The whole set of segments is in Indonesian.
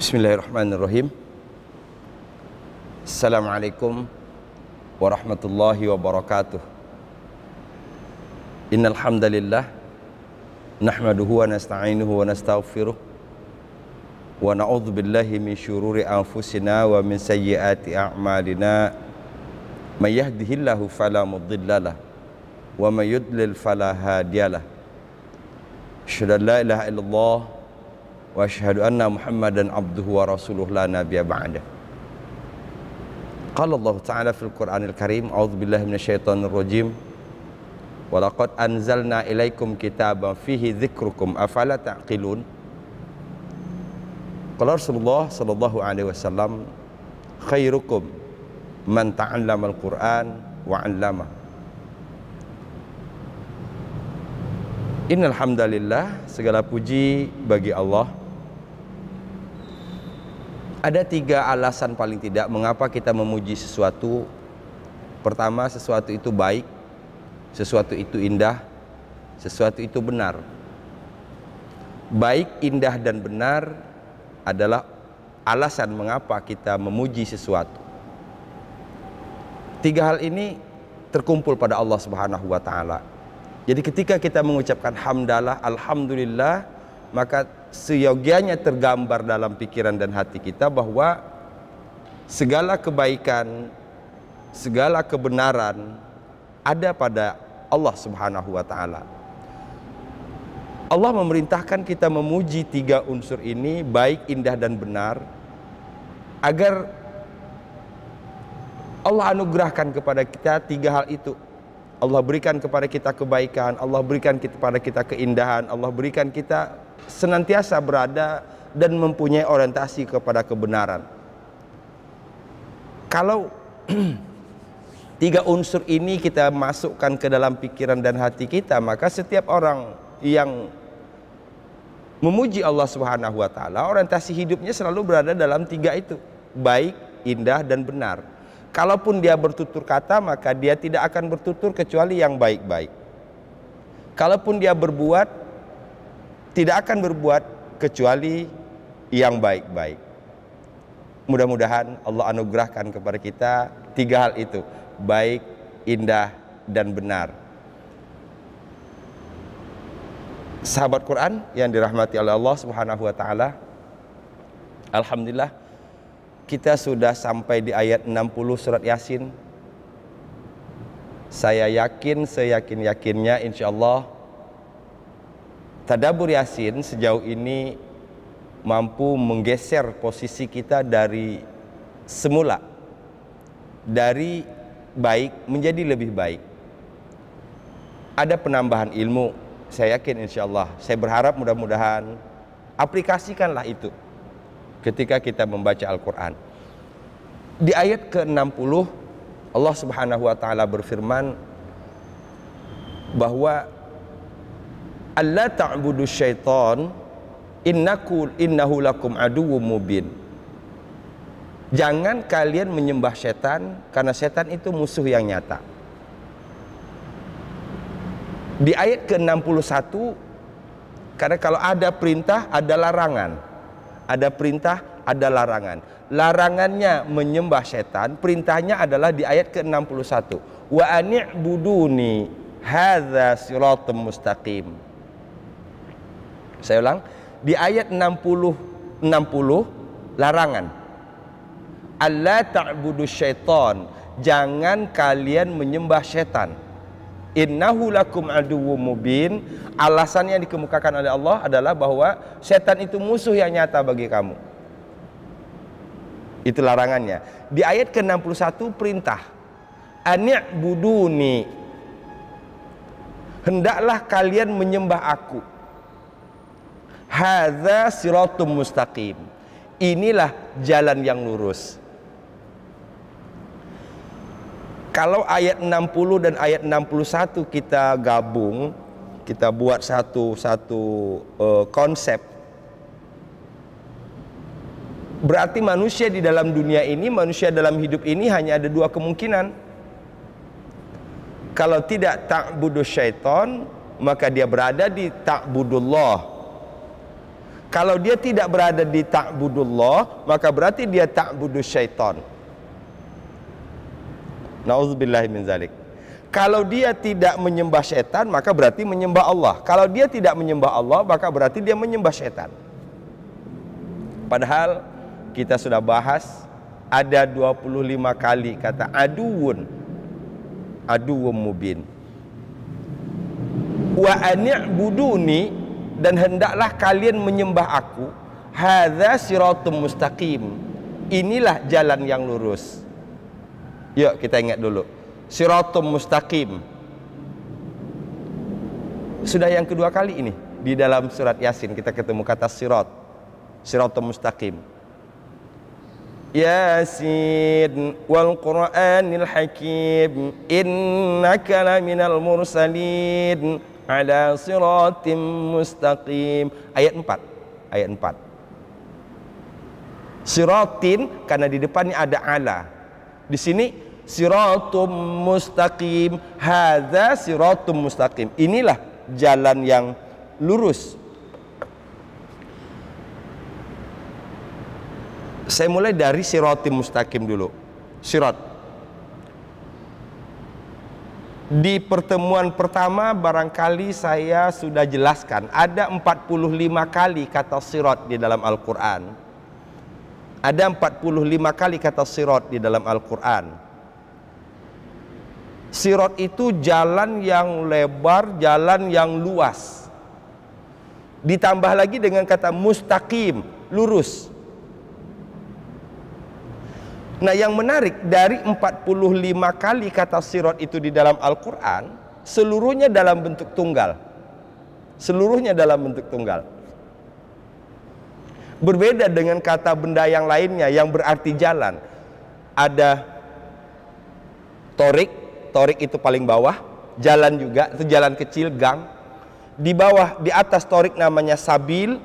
Bismillahirrahmanirrahim. Assalamualaikum warahmatullahi wabarakatuh. Innal hamdalillah nahmaduhu wa nasta'inuhu wa nastaghfiruh wa na'udzu billahi min syururi anfusina wa min sayyiati a'malina. May yahdihillahu fala mudhillalah wa may yudlil fala hadiyalah. Asyhadu an la ilaha illallah wa asyhadu anna Muhammadan abduhu wa rasuluh la nabiyya ba'da. Qala Allah Ta'ala fil Qur'anil Karim, a'udzu billahi minasyaitonir rajim. Wa laqad anzalna ilaikum kitaban fihi dzikrukum afala ta'qilun. Qala Rasulullah sallallahu alaihi wasallam, khairukum man ta'allamal Qur'an wa 'allamah. Innal hamdalillah, segala puji bagi Allah. Ada 3 alasan paling tidak mengapa kita memuji sesuatu. Pertama, sesuatu itu baik, sesuatu itu indah, sesuatu itu benar. Baik, indah, dan benar adalah alasan mengapa kita memuji sesuatu. 3 hal ini terkumpul pada Allah Subhanahu wa Ta'ala. Jadi ketika kita mengucapkan hamdalah, alhamdulillah, maka seyogianya tergambar dalam pikiran dan hati kita bahwa segala kebaikan, segala kebenaran ada pada Allah Subhanahu wa Ta'ala. Allah memerintahkan kita memuji 3 unsur ini, baik, indah, dan benar, agar Allah anugerahkan kepada kita 3 hal itu. Allah berikan kepada kita kebaikan, Allah berikan kepada kita keindahan, Allah berikan kita senantiasa berada dan mempunyai orientasi kepada kebenaran. Kalau 3 unsur ini kita masukkan ke dalam pikiran dan hati kita, maka setiap orang yang memuji Allah Subhanahu wa Ta'ala, orientasi hidupnya selalu berada dalam 3 itu, baik, indah, dan benar. Kalaupun dia bertutur kata, maka dia tidak akan bertutur kecuali yang baik-baik. Kalaupun dia berbuat, tidak akan berbuat kecuali yang baik-baik. Mudah-mudahan Allah anugerahkan kepada kita 3 hal itu, baik, indah, dan benar. Sahabat Quran yang dirahmati oleh Allah Subhanahu wa Ta'ala, alhamdulillah kita sudah sampai di ayat 60 surat Yasin. Saya yakin, seyakin-yakinnya insyaallah tadabbur Yasin sejauh ini mampu menggeser posisi kita dari semula, dari baik menjadi lebih baik. Ada penambahan ilmu, saya yakin insyaallah. Saya berharap mudah-mudahan aplikasikanlah itu ketika kita membaca Al-Quran. Di ayat ke-60 Allah Subhanahu wa Ta'ala berfirman bahwa alla ta'budu syaitan innahu lakum aduwwum mubin. Jangan kalian menyembah setan, karena setan itu musuh yang nyata. Di ayat ke-61, karena kalau ada perintah ada larangan. Ada perintah, ada larangan. Larangannya menyembah setan, perintahnya adalah di ayat ke-61. Wa ani'buduni hadza siratal mustaqim. Saya ulang, di ayat 60 larangan. Alla ta'budu syaitan, jangan kalian menyembah setan. Innahu lakum aduwwum mubin. Alasan yang dikemukakan oleh Allah adalah bahwa setan itu musuh yang nyata bagi kamu. Itu larangannya. Di ayat ke-61 perintah. Ani'buduni, hendaklah kalian menyembah aku. Hadza siratum mustaqim, inilah jalan yang lurus. Kalau ayat 60 dan ayat 61 kita gabung, kita buat satu konsep, berarti manusia di dalam dunia ini, manusia dalam hidup ini hanya ada 2 kemungkinan. Kalau tidak ta'budus syaitan, maka dia berada di ta'budullah. Kalau dia tidak berada di ta'budullah, maka berarti dia ta'budus syaitan. Nauzubillahi min zalik. Kalau dia tidak menyembah syaitan, maka berarti menyembah Allah. Kalau dia tidak menyembah Allah, maka berarti dia menyembah syaitan. Padahal kita sudah bahas ada 25 kali kata aduun, aduwwum mubin. Wa ani'buduni, dan hendaklah kalian menyembah aku. Hadza siratum mustaqim. Inilah jalan yang lurus. Yuk kita ingat dulu. Siratum mustaqim. Sudah yang kedua kali ini di dalam surat Yasin kita ketemu kata sirat. Siratum mustaqim. Yasin wal Qur'anil hakim innaka laminal mursalin ala siratim mustaqim. Ayat 4. Ayat 4. Siratin karena di depannya ada ala. Di sini siratum mustaqim. Hadza siratum mustaqim. Inilah jalan yang lurus. Saya mulai dari siratim mustaqim dulu. Sirat. Di pertemuan pertama barangkali saya sudah jelaskan ada 45 kali kata sirat di dalam Al-Quran. Ada 45 kali kata sirat di dalam Al-Quran. Sirat itu jalan yang lebar, jalan yang luas. Ditambah lagi dengan kata mustaqim, lurus. Nah yang menarik dari 45 kali kata sirat itu di dalam Al-Quran, seluruhnya dalam bentuk tunggal. Seluruhnya dalam bentuk tunggal. Berbeda dengan kata benda yang lainnya yang berarti jalan. Ada torik, torik itu paling bawah, jalan juga, itu jalan kecil, gang. Di bawah, di atas torik namanya sabil,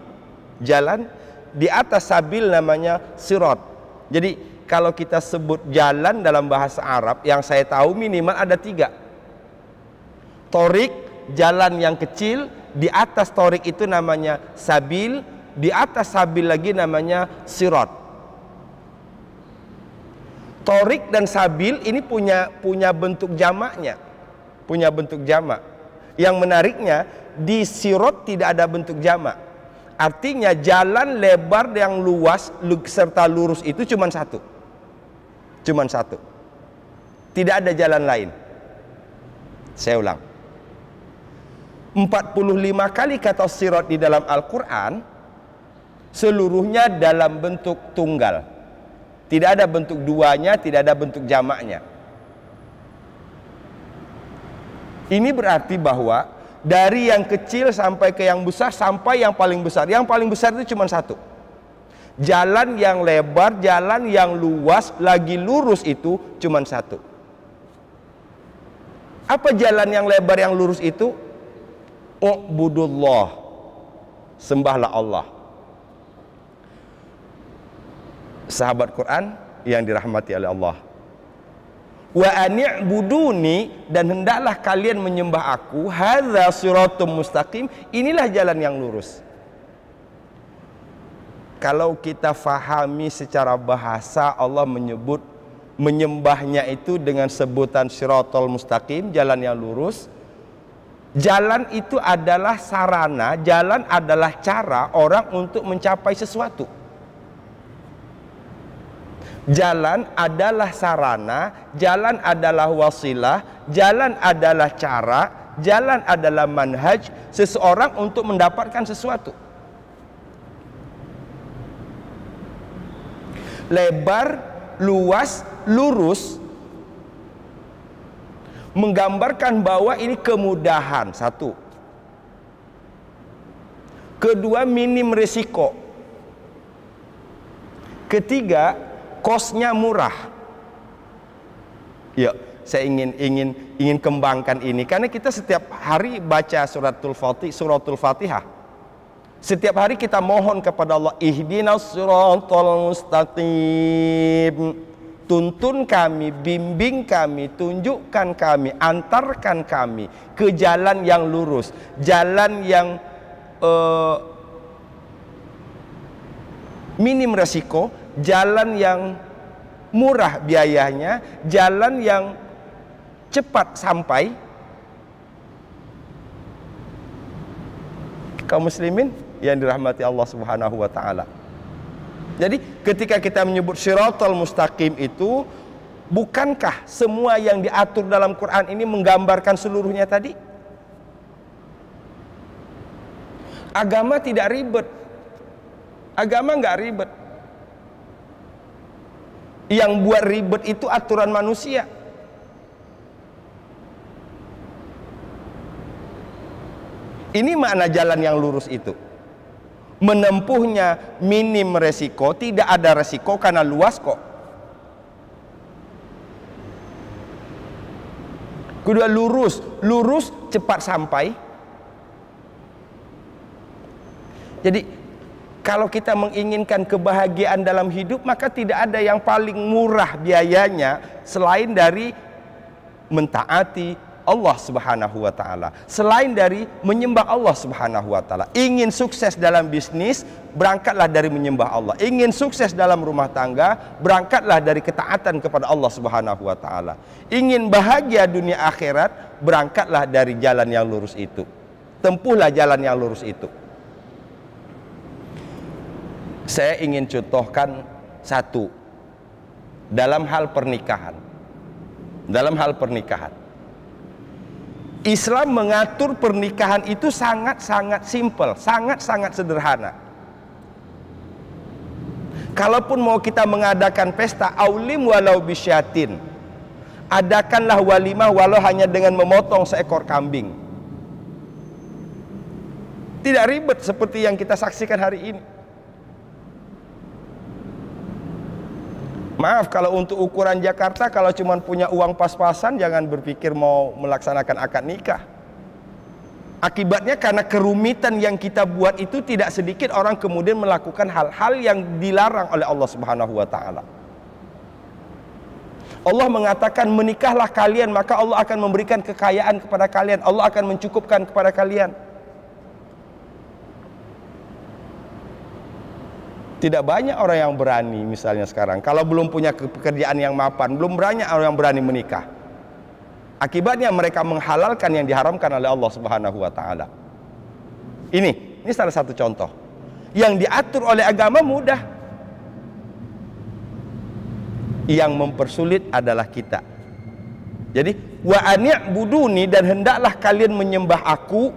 jalan. Di atas sabil namanya sirat. Jadi kalau kita sebut jalan dalam bahasa Arab, yang saya tahu minimal ada 3. Torik, jalan yang kecil. Di atas torik itu namanya sabil. Di atas sabil lagi namanya sirat. Torik dan sabil ini punya bentuk jamaknya. Punya bentuk jamak. Yang menariknya, di sirat tidak ada bentuk jamak. Artinya jalan lebar yang luas serta lurus itu cuma satu. Cuman satu. Tidak ada jalan lain. Saya ulang. 45 kali kata sirat di dalam Al-Quran, seluruhnya dalam bentuk tunggal. Tidak ada bentuk duanya, tidak ada bentuk jamaknya. Ini berarti bahwa dari yang kecil sampai ke yang besar, sampai yang paling besar. Yang paling besar itu cuma satu. Jalan yang lebar, jalan yang luas, lagi lurus itu cuma satu. Apa jalan yang lebar yang lurus itu? U'budullah. Sembahlah Allah. Sahabat Quran yang dirahmati oleh Allah. Wa ani'buduni, dan hendaklah kalian menyembah aku. Hadza siratum mustaqim. Inilah jalan yang lurus. Kalau kita fahami secara bahasa, Allah menyebut menyembahnya itu dengan sebutan siratal mustaqim, jalan yang lurus. Jalan itu adalah sarana, jalan adalah cara orang untuk mencapai sesuatu. Jalan adalah sarana, jalan adalah wasilah, jalan adalah cara, jalan adalah manhaj seseorang untuk mendapatkan sesuatu. Lebar, luas, lurus menggambarkan bahwa ini kemudahan, satu. Kedua, minim risiko. Ketiga, kosnya murah. Ya, saya ingin kembangkan ini karena kita setiap hari baca suratul Fatihah. Setiap hari kita mohon kepada Allah, ihdinas siratal mustaqim. Tuntun kami, bimbing kami, tunjukkan kami, antarkan kami ke jalan yang lurus, jalan yang minim resiko, jalan yang murah biayanya, jalan yang cepat sampai. Kaum muslimin yang dirahmati Allah Subhanahu wa taala. Jadi ketika kita menyebut Shiratal Mustaqim itu, bukankah semua yang diatur dalam Quran ini menggambarkan seluruhnya tadi? Agama tidak ribet. Agama nggak ribet. Yang buat ribet itu aturan manusia. Ini makna jalan yang lurus itu. Menempuhnya minim resiko, tidak ada resiko karena luas kok. Kedua, lurus cepat sampai. Jadi kalau kita menginginkan kebahagiaan dalam hidup, maka tidak ada yang paling murah biayanya selain dari mentaati Allah Subhanahu wa taala, selain dari menyembah Allah Subhanahu wa taala. Ingin sukses dalam bisnis, berangkatlah dari menyembah Allah. Ingin sukses dalam rumah tangga, berangkatlah dari ketaatan kepada Allah Subhanahu wa taala. Ingin bahagia dunia akhirat, berangkatlah dari jalan yang lurus itu. Tempuhlah jalan yang lurus itu. Saya ingin contohkan satu dalam hal pernikahan. Dalam hal pernikahan, Islam mengatur pernikahan itu sangat-sangat simpel, sangat-sangat sederhana. Kalaupun mau kita mengadakan pesta, aulim walau bisyatin, adakanlah walimah walau hanya dengan memotong seekor kambing. Tidak ribet seperti yang kita saksikan hari ini. Maaf kalau untuk ukuran Jakarta, kalau cuma punya uang pas-pasan, jangan berpikir mau melaksanakan akad nikah. Akibatnya karena kerumitan yang kita buat itu, tidak sedikit orang kemudian melakukan hal-hal yang dilarang oleh Allah Subhanahu wa taala. Allah mengatakan, menikahlah kalian maka Allah akan memberikan kekayaan kepada kalian, Allah akan mencukupkan kepada kalian. Tidak banyak orang yang berani misalnya sekarang, kalau belum punya pekerjaan yang mapan, belum banyak orang yang berani menikah. Akibatnya mereka menghalalkan yang diharamkan oleh Allah Subhanahu wa taala. Ini salah satu contoh. Yang diatur oleh agama mudah. Yang mempersulit adalah kita. Jadi wa ani'buduni, dan hendaklah kalian menyembah aku.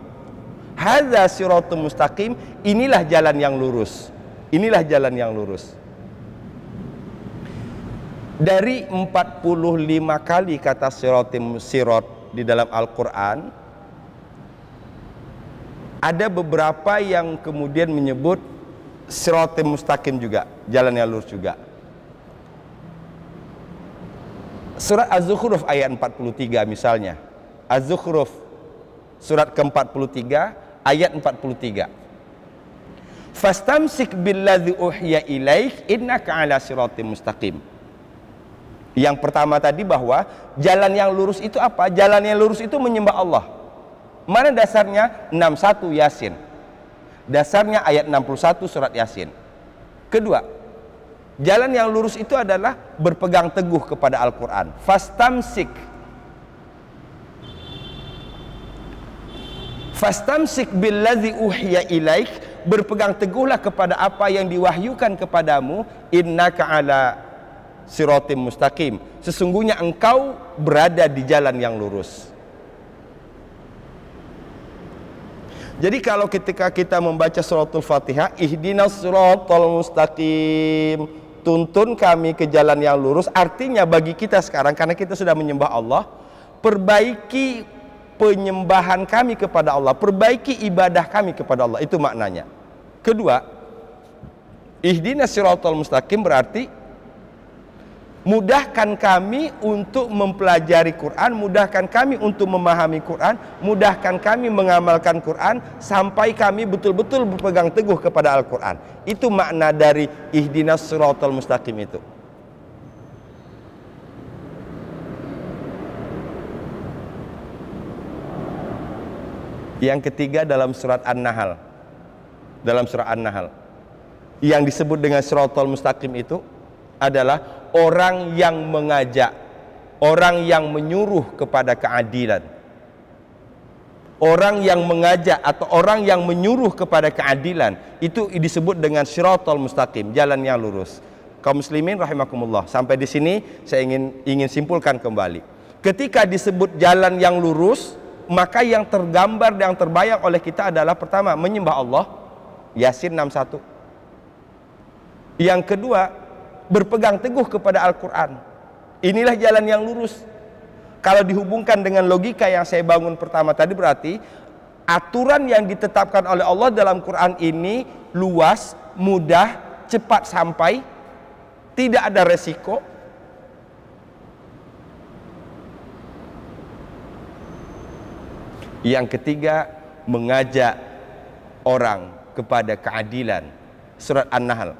Hadza siratul mustaqim, inilah jalan yang lurus. Inilah jalan yang lurus. Dari 45 kali kata sirat di dalam Al-Quran, ada beberapa yang kemudian menyebut siratul mustaqim juga, jalan yang lurus juga. Surat Az-Zukhruf ayat 43 misalnya. Az-Zukhruf surat ke-43 ayat 43. Fastamsik billadzi uhiya ilaik innaka ala siratim mustaqim. Yang pertama tadi bahwa jalan yang lurus itu apa? Jalan yang lurus itu menyembah Allah. Mana dasarnya? 61 Yasin. Dasarnya ayat 61 surat Yasin. Kedua, jalan yang lurus itu adalah berpegang teguh kepada Al-Quran. Fastamsik. Fastamsik billadzi uhiya ilaik, berpegang teguhlah kepada apa yang diwahyukan kepadamu. Innaka ala siratim mustaqim, sesungguhnya engkau berada di jalan yang lurus. Jadi kalau ketika kita membaca suratul Fatihah, ihdinas siratal mustaqim, tuntun kami ke jalan yang lurus, artinya bagi kita sekarang, karena kita sudah menyembah Allah, perbaiki penyembahan kami kepada Allah, perbaiki ibadah kami kepada Allah, itu maknanya. Kedua, ihdinas siratal mustaqim berarti mudahkan kami untuk mempelajari Quran, mudahkan kami untuk memahami Quran, mudahkan kami mengamalkan Quran sampai kami betul-betul berpegang teguh kepada Al-Quran. Itu makna dari ihdinas siratal mustaqim itu. Yang ketiga dalam surat An-Nahl. Dalam surat An-Nahl. yang disebut dengan siratal mustaqim itu adalah orang yang mengajak, orang yang menyuruh kepada keadilan. Orang yang mengajak atau orang yang menyuruh kepada keadilan itu disebut dengan siratal mustaqim, jalan yang lurus. Kaum muslimin rahimakumullah, sampai di sini saya ingin simpulkan kembali. Ketika disebut jalan yang lurus, maka yang tergambar dan yang terbayang oleh kita adalah pertama menyembah Allah, Yasin 61. Yang kedua, berpegang teguh kepada Al-Quran. Inilah jalan yang lurus. Kalau dihubungkan dengan logika yang saya bangun pertama tadi, berarti aturan yang ditetapkan oleh Allah dalam Quran ini luas, mudah, cepat sampai, tidak ada resiko. Yang ketiga, mengajak orang kepada keadilan. Surat An-Nahl.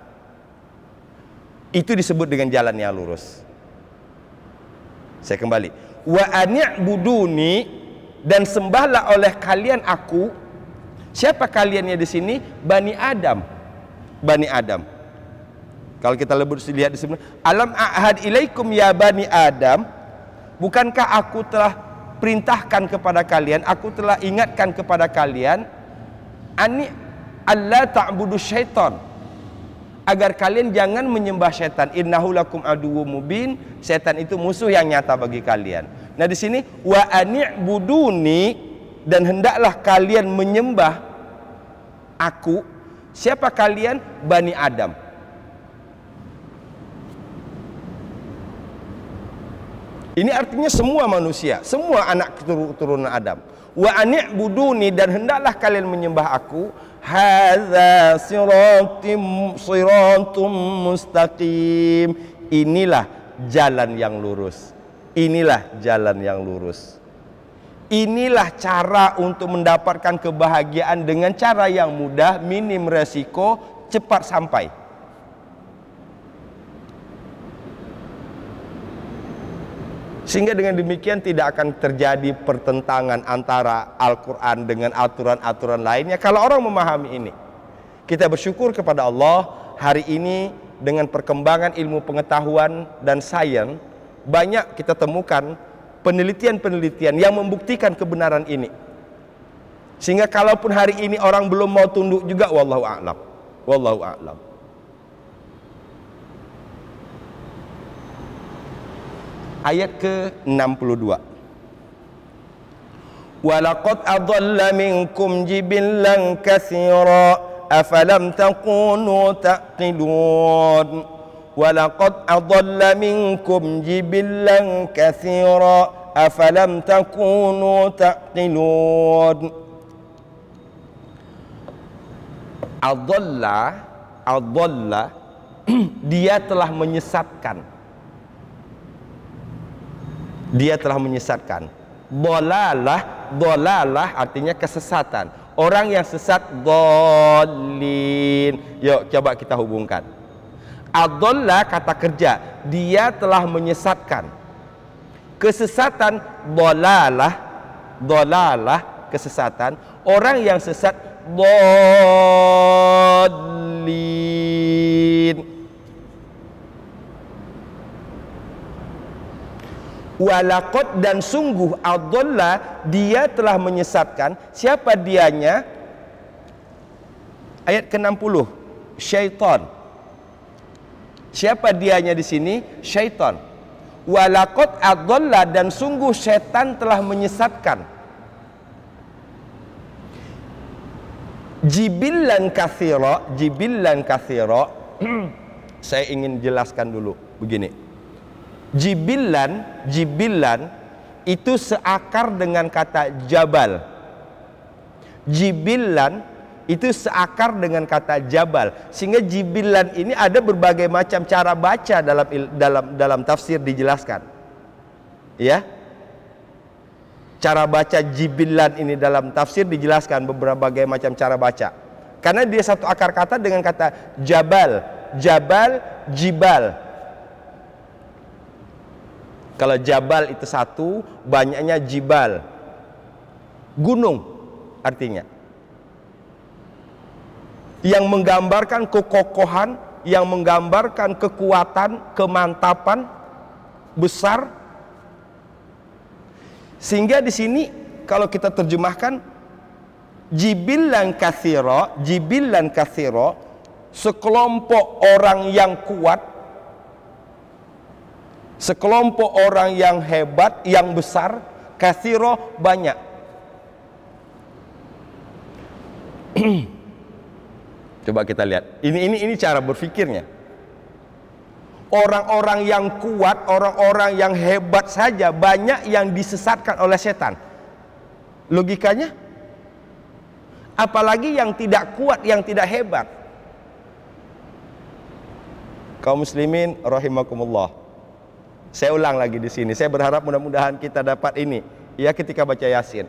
Itu disebut dengan jalan yang lurus. Saya kembali. Wa ani'buduni, dan sembahlah oleh kalian aku. Siapa kaliannya di sini? Bani Adam. Bani Adam. Kalau kita lihat di sini, alam a'had ilaikum ya bani Adam, bukankah aku telah perintahkan kepada kalian, aku telah ingatkan kepada kalian, ani alla ta'budu syaitan, agar kalian jangan menyembah syaitan. Innahu lakum aduwwum mubin, syaitan itu musuh yang nyata bagi kalian. Nah di sini wa ani'buduni, dan hendaklah kalian menyembah aku. Siapa kalian? Bani Adam. Ini artinya semua manusia, semua anak keturunan Adam. Wa ani'buduni, dan hendaklah kalian menyembah aku. Hadza siratum mustaqim. Inilah jalan yang lurus. Inilah jalan yang lurus. Inilah cara untuk mendapatkan kebahagiaan dengan cara yang mudah, minim resiko, cepat sampai. Sehingga dengan demikian tidak akan terjadi pertentangan antara Al-Quran dengan aturan-aturan lainnya kalau orang memahami ini. Kita bersyukur kepada Allah, hari ini dengan perkembangan ilmu pengetahuan dan sains, banyak kita temukan penelitian-penelitian yang membuktikan kebenaran ini. Sehingga kalaupun hari ini orang belum mau tunduk juga, wallahu a'lam. Wallahu a'lam. Ayat ke-62. Walaqad adalla minkum jibillan katsira afalam takunu taqilun. Walaqad adalla minkum jibillan katsira afalam takunu taqilun. Adalla dia telah menyesatkan. Dia telah menyesatkan. Dolalah artinya kesesatan. Orang yang sesat, dhalin. Yuk coba kita hubungkan. Adalla kata kerja, dia telah menyesatkan. Kesesatan, dolalah kesesatan. Orang yang sesat, dhalin. Walaqad, dan sungguh, adalla, dia telah menyesatkan. Siapa dianya? Ayat ke-60, syaitan. Siapa dianya di sini? Syaitan. Walaqad adalla, dan sungguh syaitan telah menyesatkan. Jibillan katsira, saya ingin jelaskan dulu begini. Jibillan itu seakar dengan kata jabal. Jibillan itu seakar dengan kata jabal. Sehingga jibillan ini ada berbagai macam cara baca dalam tafsir dijelaskan. Ya. Cara baca jibillan ini dalam tafsir dijelaskan berbagai macam cara baca. Karena dia satu akar kata dengan kata jabal, jibal. Kalau jabal itu satu, banyaknya jibal. Gunung artinya. yang menggambarkan kekokohan, yang menggambarkan kekuatan, kemantapan besar. Sehingga di sini kalau kita terjemahkan jibillan katsira, sekelompok orang yang kuat, sekelompok orang yang hebat, yang besar, katsira banyak. Coba kita lihat. Ini cara berpikirnya. Orang-orang yang kuat, orang-orang yang hebat saja banyak yang disesatkan oleh setan. Logikanya? Apalagi yang tidak kuat, yang tidak hebat. Kaum muslimin rahimakumullah. Saya ulang lagi di sini. Saya berharap mudah-mudahan kita dapat ini ya ketika baca Yasin.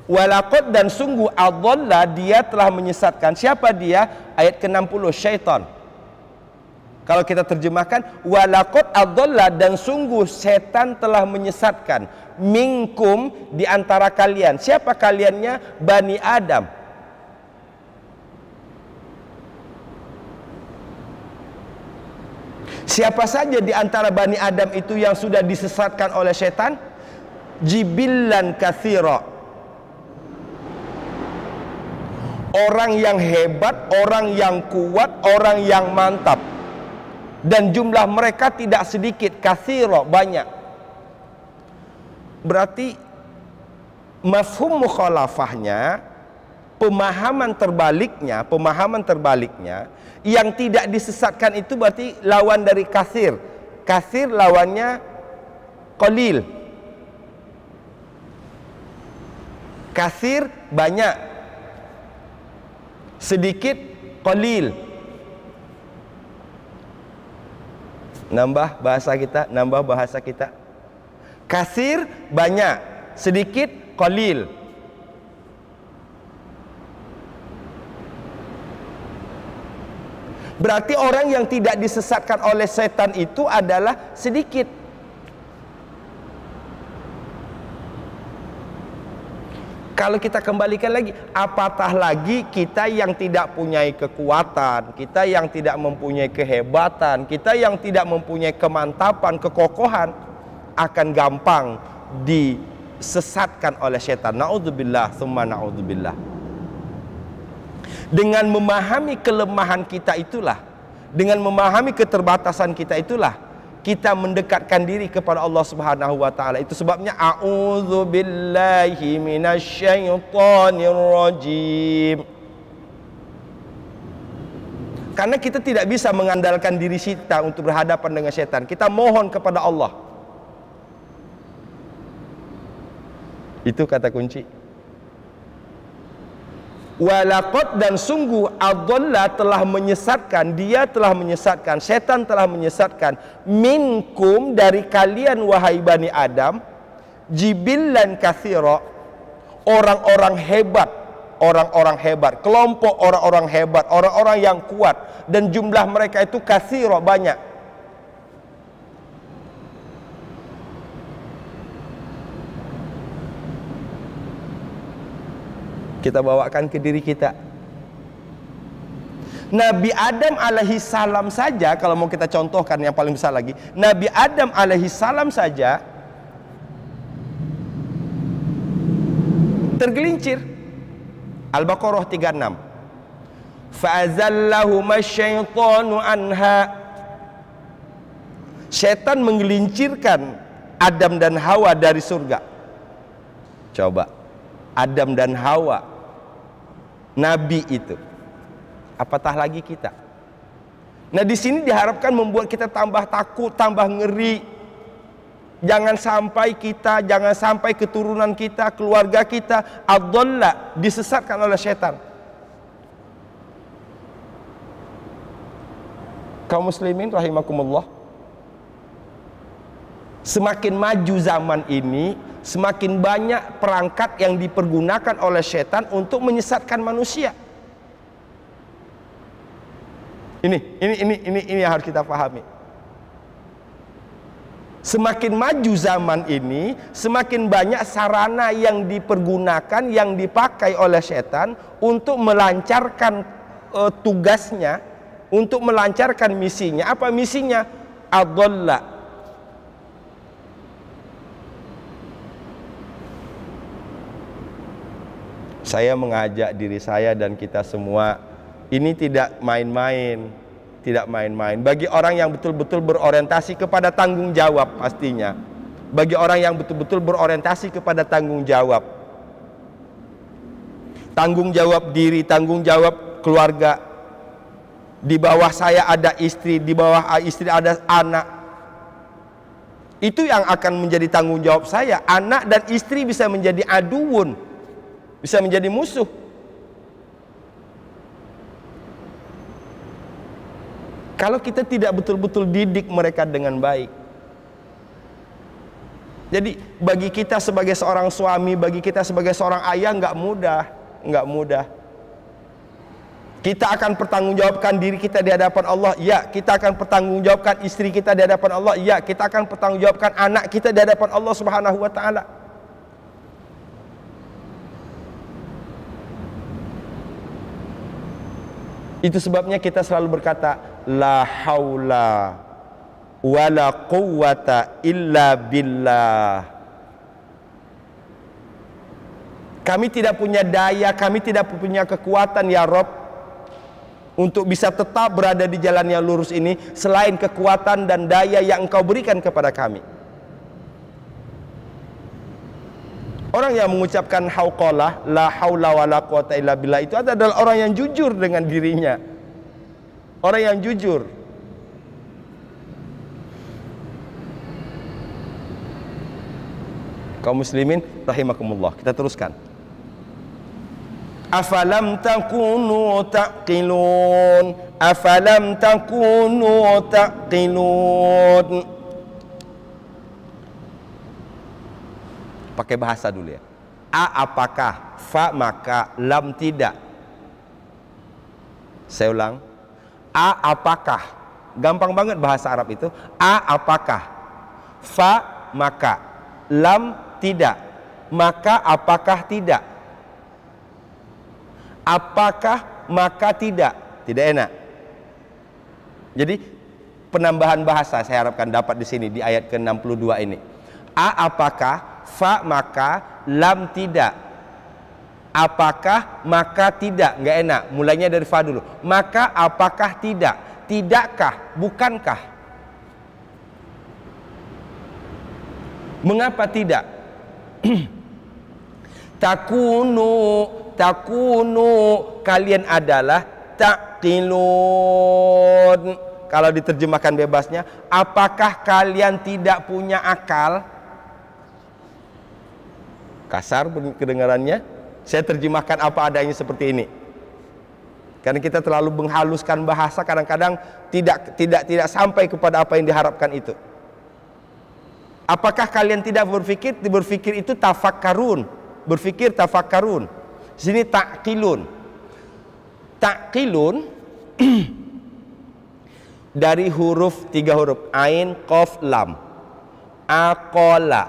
Walaqad dan sungguh adalla, dia telah menyesatkan. Siapa dia? Ayat ke-60, syaitan. Kalau kita terjemahkan walaqad adalla, dan sungguh setan telah menyesatkan minkum, di antara kalian. Siapa kaliannya? Bani Adam. Siapa saja di antara Bani Adam itu yang sudah disesatkan oleh setan? Jibillan katsira. Orang yang hebat, orang yang kuat, orang yang mantap. Dan jumlah mereka tidak sedikit, katsira, banyak. Berarti mafhum mukhalafahnya, pemahaman terbaliknya, yang tidak disesatkan itu berarti lawan dari katsir. Katsir lawannya qalil. Katsir banyak, sedikit qalil. Nambah bahasa kita. Katsir banyak, sedikit qalil. Berarti orang yang tidak disesatkan oleh setan itu adalah sedikit. Kalau kita kembalikan lagi, apatah lagi kita yang tidak punya kekuatan, kita yang tidak mempunyai kehebatan, kita yang tidak mempunyai kemantapan, kekokohan, akan gampang disesatkan oleh setan. Na'udzubillah, summa na'udzubillah. Dengan memahami kelemahan kita itulah, dengan memahami keterbatasan kita itulah, kita mendekatkan diri kepada Allah Subhanahu wa taala. Itu sebabnya a'udzubillahi minasyaitonir rajim. Karena kita tidak bisa mengandalkan diri kita untuk berhadapan dengan setan. Kita mohon kepada Allah. Itu kata kunci. Walaqad dan sungguh adalla telah menyesatkan, dia telah menyesatkan, setan telah menyesatkan minkum dari kalian wahai Bani Adam, jibillan katsira, orang-orang hebat, kelompok orang-orang hebat, orang-orang yang kuat, dan jumlah mereka itu katsira banyak. Kita bawakan ke diri kita. Nabi Adam alaihi salam saja, kalau mau kita contohkan yang paling besar lagi, Nabi Adam alaihi salam saja tergelincir. Al-Baqarah 36. Fa'azallahuma syaitanu anha. Syaitan menggelincirkan Adam dan Hawa dari surga. Coba, Adam dan Hawa, Nabi itu, apatah lagi kita. Nah, di sini diharapkan membuat kita tambah takut, tambah ngeri. Jangan sampai kita, jangan sampai keturunan kita, keluarga kita adalla, disesatkan oleh setan. Kaum muslimin rahimakumullah. Semakin maju zaman ini, semakin banyak perangkat yang dipergunakan oleh setan untuk menyesatkan manusia. Ini yang harus kita pahami. Semakin maju zaman ini, semakin banyak sarana yang dipergunakan, yang dipakai oleh setan untuk melancarkan tugasnya untuk melancarkan misinya. Apa misinya? Adalla. Saya mengajak diri saya dan kita semua, ini tidak main-main, tidak main-main. Bagi orang yang betul-betul berorientasi kepada tanggung jawab pastinya. Bagi orang yang betul-betul berorientasi kepada tanggung jawab. Tanggung jawab diri, tanggung jawab keluarga. Di bawah saya ada istri, di bawah istri ada anak. Itu yang akan menjadi tanggung jawab saya. Anak dan istri bisa menjadi aduun, bisa menjadi musuh. Kalau kita tidak betul-betul didik mereka dengan baik. Jadi bagi kita sebagai seorang suami, bagi kita sebagai seorang ayah nggak mudah, nggak mudah. Kita akan pertanggungjawabkan diri kita di hadapan Allah, ya. Kita akan pertanggungjawabkan istri kita di hadapan Allah, ya. Kita akan pertanggungjawabkan anak kita di hadapan Allah Subhanahu wa taala. Itu sebabnya kita selalu berkata la haula wala quwwata illa billah. Kami tidak punya daya, kami tidak punya kekuatan ya Rabb untuk bisa tetap berada di jalan yang lurus ini selain kekuatan dan daya yang Engkau berikan kepada kami. Orang yang mengucapkan hauqalah la haula wala quwwata illa billah itu adalah orang yang jujur dengan dirinya. Orang yang jujur. Kaum muslimin rahimakumullah. Kita teruskan. Afalam takunu taqilun, afalam takunu taqilun. Pakai bahasa dulu ya. A apakah, fa maka, lam tidak. Saya ulang. A apakah. Gampang banget bahasa Arab itu. A apakah, fa maka, lam tidak, maka apakah tidak. Apakah maka tidak. Tidak enak. Jadi penambahan bahasa saya harapkan dapat di sini di ayat ke-62 ini. A apakah, fa maka, lam tidak. Apakah maka tidak. Nggak enak. Mulainya dari fa dulu. Maka apakah tidak. Tidakkah, bukankah. Mengapa tidak? Takunu kalian adalah taqilun. Kalau diterjemahkan bebasnya, apakah kalian tidak punya akal? Kasar kedengarannya. Saya terjemahkan apa adanya seperti ini. Karena kita terlalu menghaluskan bahasa, kadang-kadang tidak sampai kepada apa yang diharapkan itu. Apakah kalian tidak berpikir? Berpikir itu tafakkarun. Berpikir tafakkarun. Sini taqilun. Taqilun dari huruf 3 huruf ain, qaf, lam. Aqala.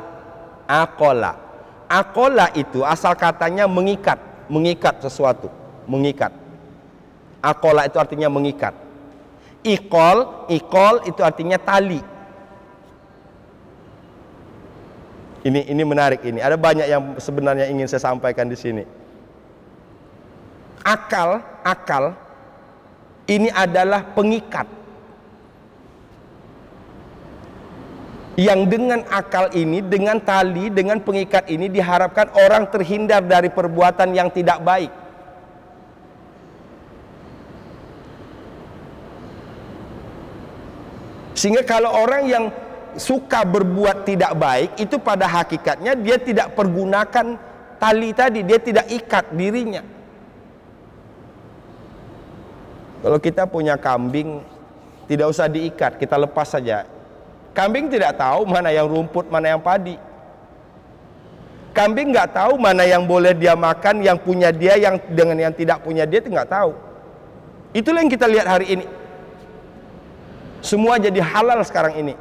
Aqala. Aqala itu asal katanya mengikat, mengikat sesuatu, mengikat. Aqala itu artinya mengikat. Iqal itu artinya tali. Ini menarik ini. Ada banyak yang sebenarnya ingin saya sampaikan di sini. Akal ini adalah pengikat. Yang dengan akal ini, dengan tali, dengan pengikat ini diharapkan orang terhindar dari perbuatan yang tidak baik. Sehingga kalau orang yang suka berbuat tidak baik, itu pada hakikatnya dia tidak pergunakan tali tadi, dia tidak ikat dirinya. Kalau kita punya kambing, tidak usah diikat, kita lepas saja. Kambing tidak tahu mana yang rumput, mana yang padi. Kambing nggak tahu mana yang boleh dia makan, yang punya dia, yang dengan yang tidak punya dia itu nggak tahu. Itulah yang kita lihat hari ini. Semua jadi halal sekarang ini.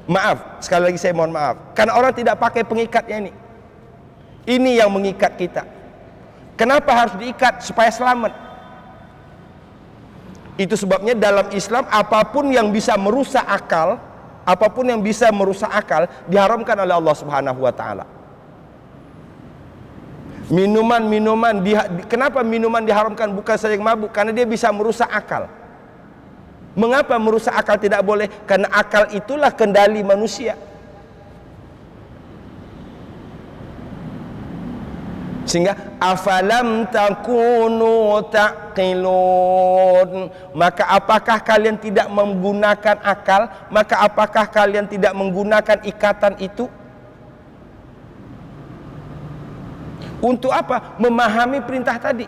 Maaf, sekali lagi saya mohon maaf. Karena orang tidak pakai pengikatnya ini. Ini yang mengikat kita. Kenapa harus diikat? Supaya selamat. Itu sebabnya dalam Islam apapun yang bisa merusak akal, apapun yang bisa merusak akal diharamkan oleh Allah Subhanahu wa taala. Minuman-minuman, kenapa minuman diharamkan? Bukan saja yang mabuk, karena dia bisa merusak akal. Mengapa merusak akal tidak boleh? Karena akal itulah kendali manusia. Sehingga afalam takunu taqilun, maka apakah kalian tidak menggunakan akal? Maka apakah kalian tidak menggunakan ikatan itu? Untuk apa? Memahami perintah tadi.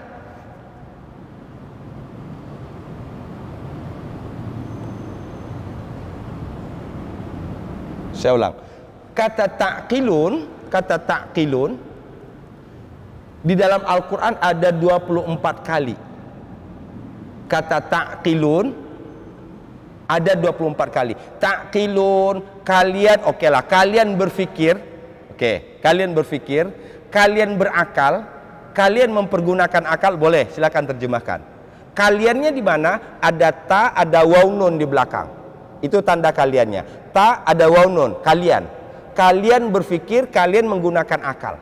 Saya ulang. Kata taqilun di dalam Al-Quran ada 24 kali. Kata taqilun ada 24 kali. Taqilun, kalian, kalian berfikir, kalian berfikir, kalian berakal, kalian mempergunakan akal, boleh, silakan terjemahkan. Kaliannya di mana? Ada ta, ada waw nun di belakang. Itu tanda kaliannya. Ta, ada waw nun, kalian. Kalian berfikir, kalian menggunakan akal.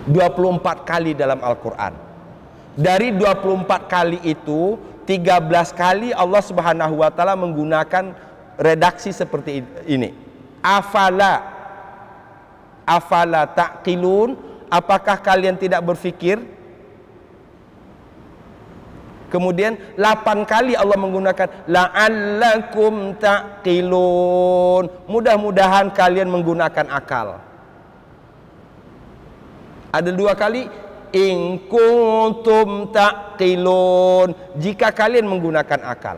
24 kali dalam Al-Quran. Dari 24 kali itu 13 kali Allah Subhanahu wa taala menggunakan redaksi seperti ini. Afala taqilun, apakah kalian tidak berfikir? Kemudian 8 kali Allah menggunakan la'allakum taqilun, mudah-mudahan kalian menggunakan akal. Ada 2 kali in kuntum taqilun, jika kalian menggunakan akal.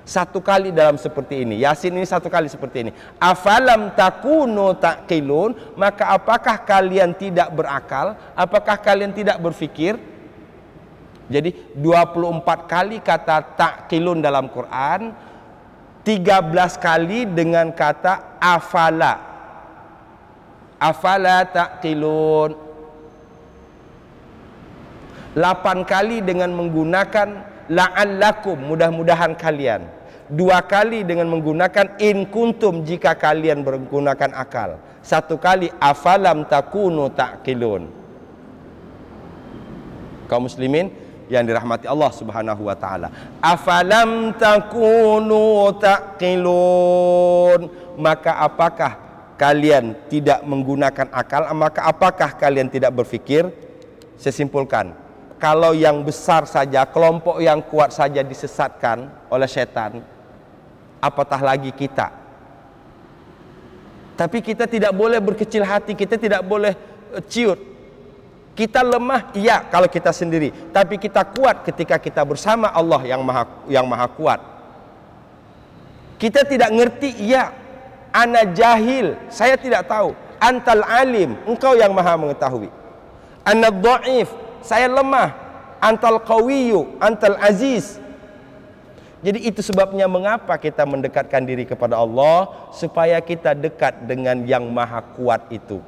1 kali dalam seperti ini. Yasin ini 1 kali seperti ini. Afalam takunu taqilun, maka apakah kalian tidak berakal? Apakah kalian tidak berfikir? Jadi 24 kali kata taqilun dalam Quran, 13 kali dengan kata afala. Afala taqilun. 8 kali dengan menggunakan la'allakum, mudah-mudahan kalian. 2 kali dengan menggunakan in kuntum, jika kalian menggunakan akal. 1 kali afalam takunu taqilun. Kaum muslimin yang dirahmati Allah Subhanahu wa taala, afalam takunu taqilun, maka apakah kalian tidak menggunakan akal? Maka apakah kalian tidak berfikir? Saya simpulkan, kalau yang besar saja, kelompok yang kuat saja disesatkan oleh setan, apatah lagi kita. Tapi kita tidak boleh berkecil hati, kita tidak boleh ciut. Kita lemah, iya, kalau kita sendiri. Tapi kita kuat ketika kita bersama Allah yang maha kuat. Kita tidak ngerti, iya. Ana jahil, saya tidak tahu. Antal alim, engkau yang maha mengetahui. Ana dhaif, saya lemah. Antal qawiyyu, antal aziz. Jadi itu sebabnya mengapa kita mendekatkan diri kepada Allah, supaya kita dekat dengan yang maha kuat itu.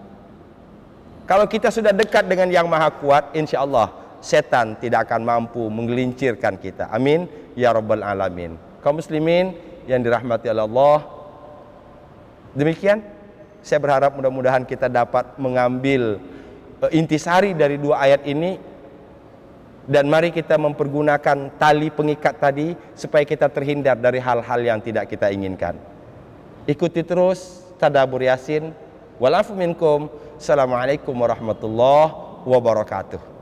Kalau kita sudah dekat dengan yang maha kuat, insya Allah setan tidak akan mampu menggelincirkan kita. Amin ya rabbal alamin. Kaum muslimin yang dirahmati oleh Allah, demikian saya berharap mudah-mudahan kita dapat mengambil intisari dari 2 ayat ini. Dan mari kita mempergunakan tali pengikat tadi supaya kita terhindar dari hal-hal yang tidak kita inginkan. Ikuti terus tadabbur Yasin. Walafu minkum. Assalamualaikum warahmatullahi wabarakatuh.